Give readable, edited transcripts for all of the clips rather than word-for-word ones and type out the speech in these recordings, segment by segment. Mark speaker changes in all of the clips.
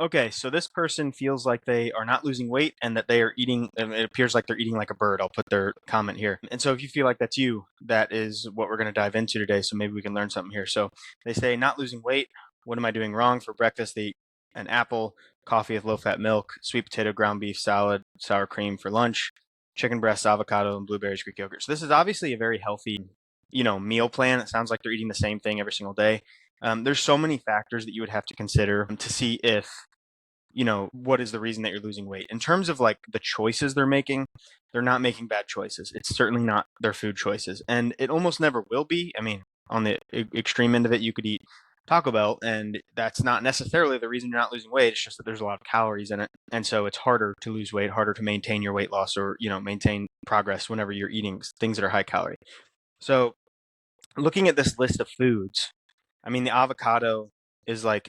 Speaker 1: Okay, so this person feels like they are not losing weight and that they are eating, and it appears like they're eating like a bird. I'll put their comment here. And so if you feel like that's you, that is what we're going to dive into today. So maybe we can learn something here. So they say, not losing weight. What am I doing wrong for breakfast? They eat an apple, coffee with low fat milk, sweet potato, ground beef, salad, sour cream for lunch, chicken breast, avocado, and blueberries, Greek yogurt. So this is obviously a very healthy, meal plan. It sounds like they're eating the same thing every single day. There's so many factors that you would have to consider to see if what is the reason that you're losing weight. In terms of like the choices they're making, they're not making bad choices. It's certainly not their food choices. And it almost never will be. I mean, on the extreme end of it, you could eat Taco Bell, and that's not necessarily the reason you're not losing weight. It's just that there's a lot of calories in it. And so it's harder to lose weight, harder to maintain your weight loss or, maintain progress whenever you're eating things that are high calorie. So looking at this list of foods, I mean, the avocado is like,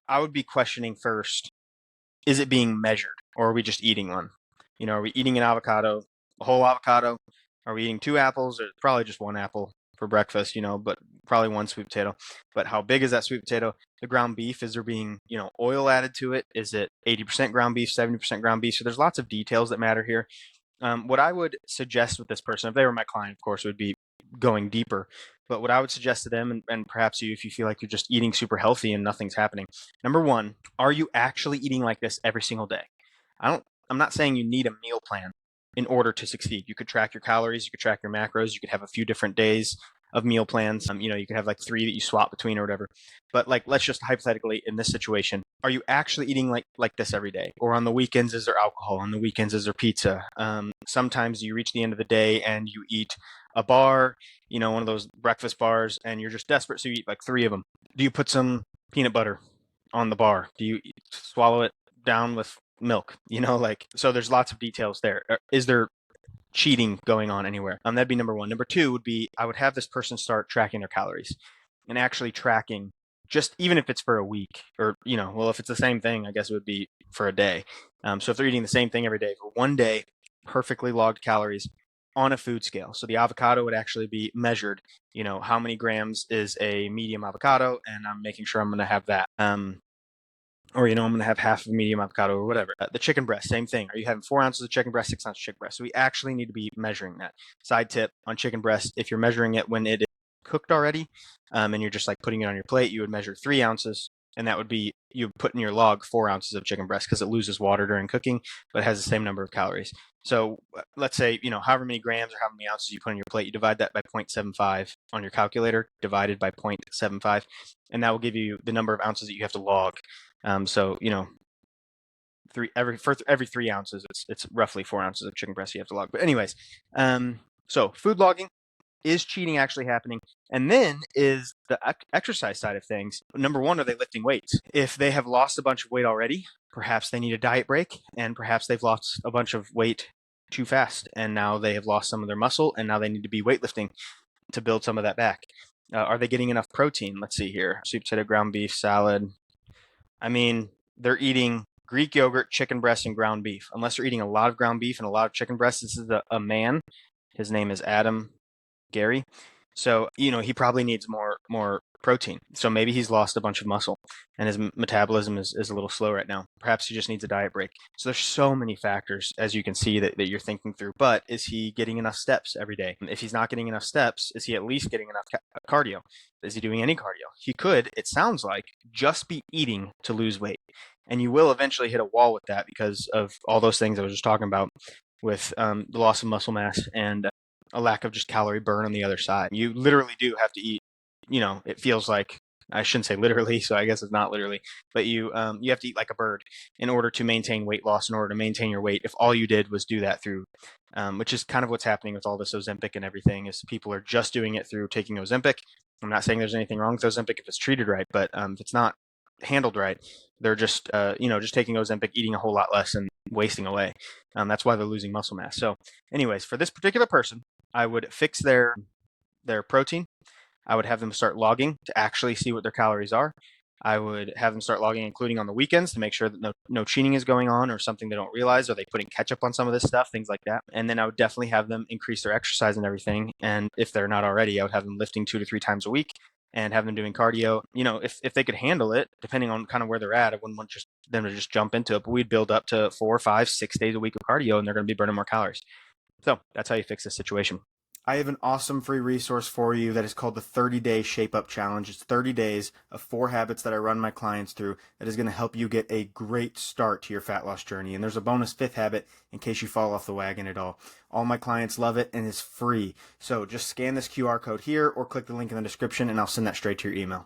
Speaker 1: I would be questioning first, is it being measured or are we just eating one? Are we eating an avocado, a whole avocado? Are we eating two apples or probably just one apple for breakfast, but probably one sweet potato. But how big is that sweet potato? The ground beef, is there being, oil added to it? Is it 80% ground beef, 70% ground beef? So there's lots of details that matter here. What I would suggest with this person, if they were my client, of course, would be going deeper. But what I would suggest to them, and perhaps you, if you feel like you're just eating super healthy and nothing's happening, number one, are you actually eating like this every single day? I'm not saying you need a meal plan in order to succeed. You could track your calories, you could track your macros, you could have a few different days of meal plans. You could have like three that you swap between or whatever. But like, let's just hypothetically in this situation, are you actually eating like this every day? Or on the weekends, is there alcohol? On the weekends, is there pizza? Sometimes you reach the end of the day and you eat a bar, one of those breakfast bars, and you're just desperate, so you eat like three of them. Do you put some peanut butter on the bar? Do you swallow it down with milk? So there's lots of details there. Is there cheating going on anywhere? That'd be number one. Number two would be, I would have this person start tracking their calories and actually tracking, just even if it's for a week or, well, if it's the same thing, I guess it would be for a day. So if they're eating the same thing every day for one day, perfectly logged calories on a food scale. So the avocado would actually be measured, how many grams is a medium avocado, and I'm making sure I'm going to have that. Or, I'm going to have half of a medium avocado or whatever. The chicken breast, same thing. Are you having 4 ounces of chicken breast, 6 ounces of chicken breast? So we actually need to be measuring that. Side tip on chicken breast, if you're measuring it when it is cooked already, and you're just like putting it on your plate, you would measure 3 ounces, and that would be, you put in your log 4 ounces of chicken breast because it loses water during cooking, but it has the same number of calories. So let's say, however many grams or how many ounces you put on your plate, you divide that by 0.75 on your calculator, divided by 0.75, and that will give you the number of ounces that you have to log. So for every 3 ounces, it's roughly 4 ounces of chicken breast you have to log. But anyways, so food logging, is cheating actually happening? And then is the exercise side of things. Number one, are they lifting weights? If they have lost a bunch of weight already, perhaps they need a diet break, and perhaps they've lost a bunch of weight too fast, and now they have lost some of their muscle, and now they need to be weightlifting to build some of that back. Are they getting enough protein? Let's see here: sweet potato, ground beef, salad. I mean, they're eating Greek yogurt, chicken breast, and ground beef. Unless they're eating a lot of ground beef and a lot of chicken breast. This is a man. His name is Adam Gary. So, he probably needs more protein. So maybe he's lost a bunch of muscle and his metabolism is a little slow right now. Perhaps he just needs a diet break. So there's so many factors, as you can see, that you're thinking through. But is he getting enough steps every day? If he's not getting enough steps, is he at least getting enough cardio? Is he doing any cardio? He could, it sounds like, just be eating to lose weight. And you will eventually hit a wall with that because of all those things I was just talking about with the loss of muscle mass and a lack of just calorie burn on the other side. You literally do have to eat, it feels like, I shouldn't say literally, so I guess it's not literally, but you have to eat like a bird in order to maintain weight loss, in order to maintain your weight. If all you did was do that through, which is kind of what's happening with all this Ozempic and everything, is people are just doing it through taking Ozempic. I'm not saying there's anything wrong with Ozempic if it's treated right, but if it's not handled right, they're just just taking Ozempic, eating a whole lot less, and wasting away. That's why they're losing muscle mass. So, anyways, for this particular person, I would fix their protein. I would have them start logging to actually see what their calories are. I would have them start logging, including on the weekends, to make sure that no cheating is going on or something they don't realize. Are they putting ketchup on some of this stuff, things like that? And then I would definitely have them increase their exercise and everything. And if they're not already, I would have them lifting 2 to 3 times a week and have them doing cardio. If they could handle it, depending on kind of where they're at, I wouldn't want just them to just jump into it, but we'd build up to 4, 5, 6 days a week of cardio, and they're going to be burning more calories. So that's how you fix this situation. I have an awesome free resource for you that is called the 30-Day Shape Up Challenge. It's 30 days of 4 habits that I run my clients through that is going to help you get a great start to your fat loss journey. And there's a bonus 5th habit in case you fall off the wagon at all. All my clients love it and it's free. So just scan this QR code here or click the link in the description and I'll send that straight to your email.